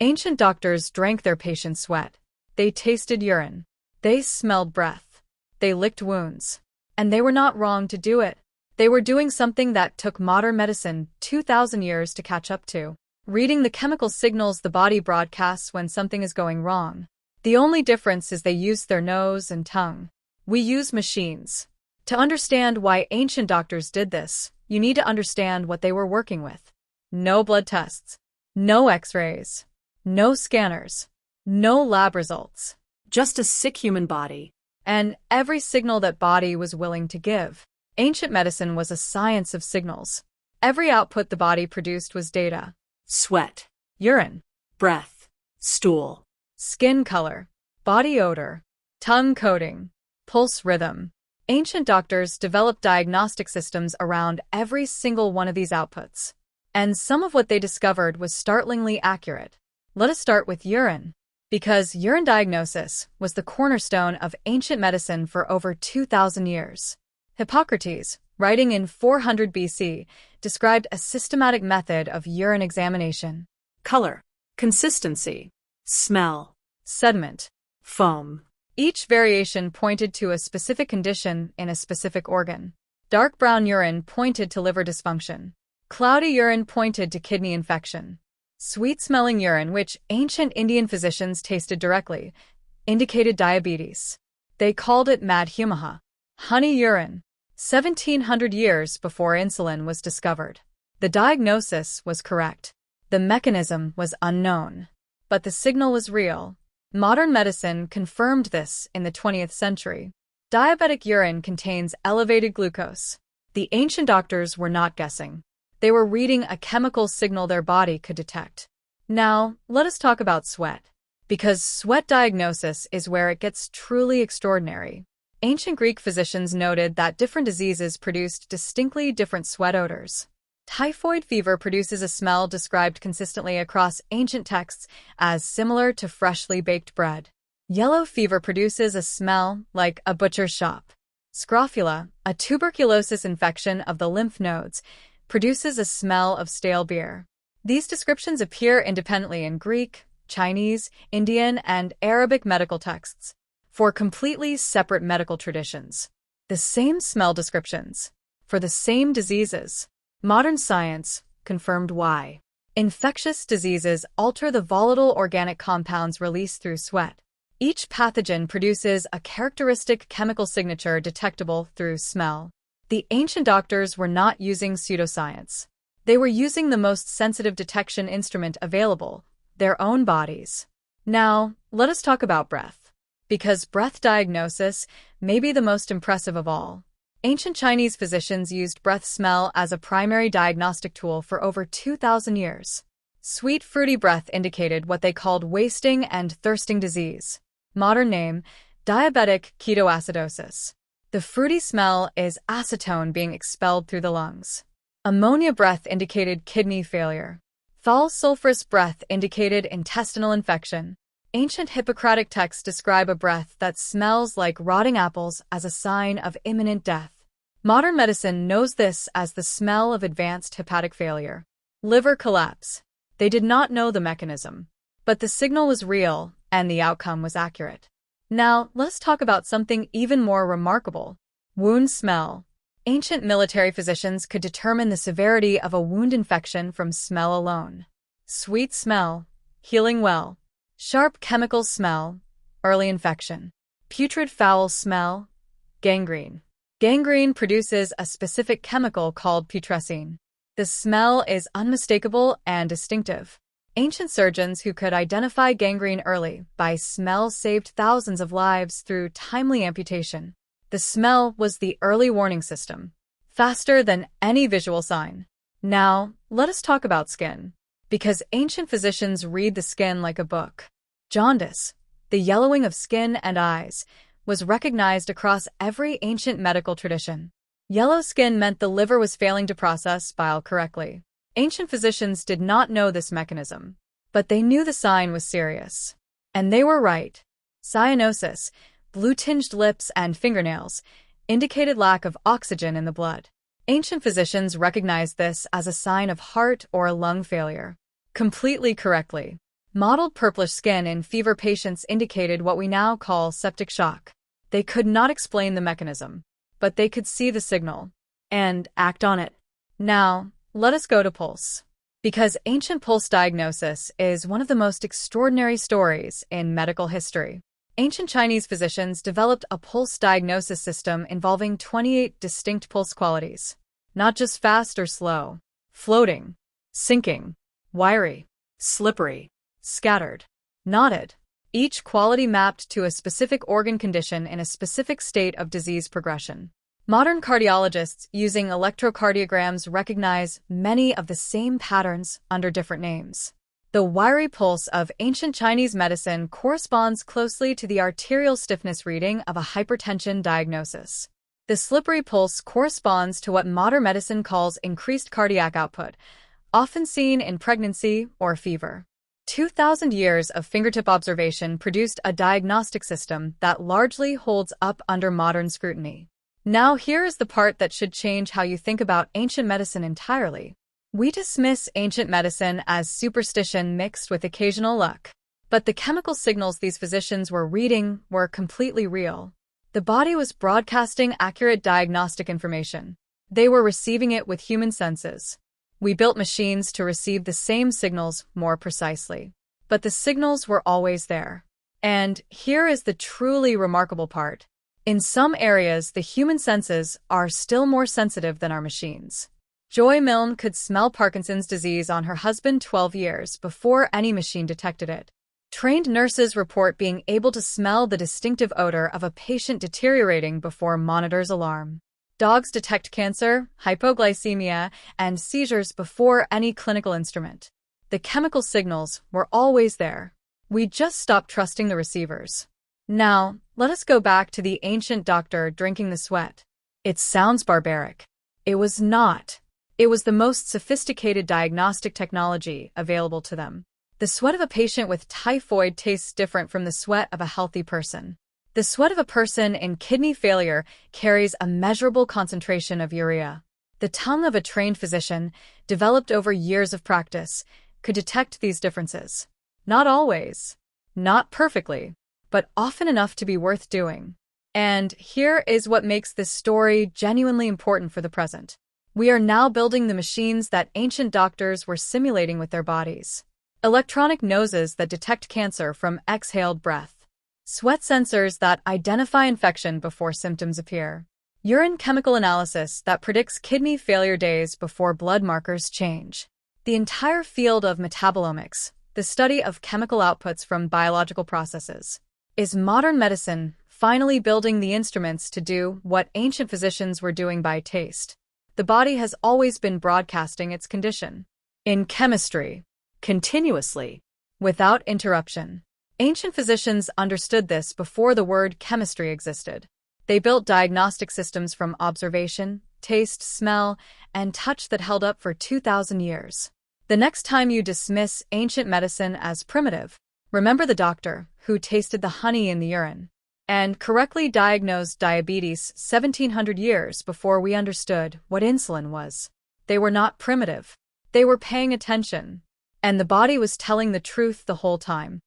Ancient doctors drank their patients' sweat. They tasted urine. They smelled breath. They licked wounds. And they were not wrong to do it. They were doing something that took modern medicine 2,000 years to catch up to. Reading the chemical signals the body broadcasts when something is going wrong. The only difference is they use their nose and tongue. We use machines. To understand why ancient doctors did this, you need to understand what they were working with. No blood tests. No x-rays. No scanners. No lab results. Just a sick human body. And every signal that body was willing to give. Ancient medicine was a science of signals. Every output the body produced was data. Sweat. Urine. Breath. Stool. Skin color. Body odor. Tongue coating. Pulse rhythm. Ancient doctors developed diagnostic systems around every single one of these outputs. And some of what they discovered was startlingly accurate. Let us start with urine. Because urine diagnosis was the cornerstone of ancient medicine for over 2,000 years. Hippocrates, writing in 400 BC, described a systematic method of urine examination. Color. Consistency. Smell. Sediment. Foam. Each variation pointed to a specific condition in a specific organ. Dark brown urine pointed to liver dysfunction. Cloudy urine pointed to kidney infection. Sweet-smelling urine, which ancient Indian physicians tasted directly, indicated diabetes. They called it madhumaha, honey urine, 1,700 years before insulin was discovered. The diagnosis was correct. The mechanism was unknown. But the signal was real. Modern medicine confirmed this in the 20th century. Diabetic urine contains elevated glucose. The ancient doctors were not guessing. They were reading a chemical signal their body could detect. Now, let us talk about sweat. Because sweat diagnosis is where it gets truly extraordinary. Ancient Greek physicians noted that different diseases produced distinctly different sweat odors. Typhoid fever produces a smell described consistently across ancient texts as similar to freshly baked bread. Yellow fever produces a smell like a butcher's shop. Scrofula, a tuberculosis infection of the lymph nodes, produces a smell of stale beer. These descriptions appear independently in Greek, Chinese, Indian, and Arabic medical texts, for completely separate medical traditions. The same smell descriptions, for the same diseases. Modern science confirmed why. Infectious diseases alter the volatile organic compounds released through sweat. Each pathogen produces a characteristic chemical signature detectable through smell. The ancient doctors were not using pseudoscience. They were using the most sensitive detection instrument available, their own bodies. Now, let us talk about breath. Because breath diagnosis may be the most impressive of all. Ancient Chinese physicians used breath smell as a primary diagnostic tool for over 2,000 years. Sweet, fruity breath indicated what they called wasting and thirsting disease. Modern name, diabetic ketoacidosis. The fruity smell is acetone being expelled through the lungs. Ammonia breath indicated kidney failure. Foul sulfurous breath indicated intestinal infection. Ancient Hippocratic texts describe a breath that smells like rotting apples as a sign of imminent death. Modern medicine knows this as the smell of advanced hepatic failure. Liver collapse. They did not know the mechanism. But the signal was real, and the outcome was accurate. Now, let's talk about something even more remarkable. Wound smell. Ancient military physicians could determine the severity of a wound infection from smell alone. Sweet smell. Healing well. Sharp chemical smell. Early infection. Putrid foul smell. Gangrene. Gangrene produces a specific chemical called putrescine. The smell is unmistakable and distinctive. Ancient surgeons who could identify gangrene early by smell saved thousands of lives through timely amputation. The smell was the early warning system, faster than any visual sign. Now, let us talk about skin. Because ancient physicians read the skin like a book. Jaundice, the yellowing of skin and eyes, was recognized across every ancient medical tradition. Yellow skin meant the liver was failing to process bile correctly. Ancient physicians did not know this mechanism, but they knew the sign was serious. And they were right. Cyanosis, blue-tinged lips and fingernails, indicated lack of oxygen in the blood. Ancient physicians recognized this as a sign of heart or lung failure. Completely correctly. Mottled purplish skin in fever patients indicated what we now call septic shock. They could not explain the mechanism, but they could see the signal and act on it. Now, let us go to pulse. Because ancient pulse diagnosis is one of the most extraordinary stories in medical history. Ancient Chinese physicians developed a pulse diagnosis system involving 28 distinct pulse qualities. Not just fast or slow, floating, sinking, wiry, slippery, scattered, knotted. Each quality mapped to a specific organ condition in a specific state of disease progression. Modern cardiologists using electrocardiograms recognize many of the same patterns under different names. The wiry pulse of ancient Chinese medicine corresponds closely to the arterial stiffness reading of a hypertension diagnosis. The slippery pulse corresponds to what modern medicine calls increased cardiac output, often seen in pregnancy or fever. 2,000 years of fingertip observation produced a diagnostic system that largely holds up under modern scrutiny. Now here is the part that should change how you think about ancient medicine entirely. We dismiss ancient medicine as superstition mixed with occasional luck. But the chemical signals these physicians were reading were completely real. The body was broadcasting accurate diagnostic information. They were receiving it with human senses. We built machines to receive the same signals more precisely. But the signals were always there. And here is the truly remarkable part. In some areas, the human senses are still more sensitive than our machines. Joy Milne could smell Parkinson's disease on her husband 12 years before any machine detected it. Trained nurses report being able to smell the distinctive odor of a patient deteriorating before monitors alarm. Dogs detect cancer, hypoglycemia, and seizures before any clinical instrument. The chemical signals were always there. We just stopped trusting the receivers. Now, let us go back to the ancient doctor drinking the sweat. It sounds barbaric. It was not. It was the most sophisticated diagnostic technology available to them. The sweat of a patient with typhoid tastes different from the sweat of a healthy person. The sweat of a person in kidney failure carries a measurable concentration of urea. The tongue of a trained physician, developed over years of practice, could detect these differences. Not always, not perfectly, but often enough to be worth doing. And here is what makes this story genuinely important for the present. We are now building the machines that ancient doctors were simulating with their bodies. Electronic noses that detect cancer from exhaled breath. Sweat sensors that identify infection before symptoms appear. Urine chemical analysis that predicts kidney failure days before blood markers change. The entire field of metabolomics, the study of chemical outputs from biological processes, is modern medicine finally building the instruments to do what ancient physicians were doing by taste. The body has always been broadcasting its condition. In chemistry, continuously, without interruption. Ancient physicians understood this before the word chemistry existed. They built diagnostic systems from observation, taste, smell, and touch that held up for 2,000 years. The next time you dismiss ancient medicine as primitive, remember the doctor who tasted the honey in the urine and correctly diagnosed diabetes 1,700 years before we understood what insulin was. They were not primitive. They were paying attention. And the body was telling the truth the whole time.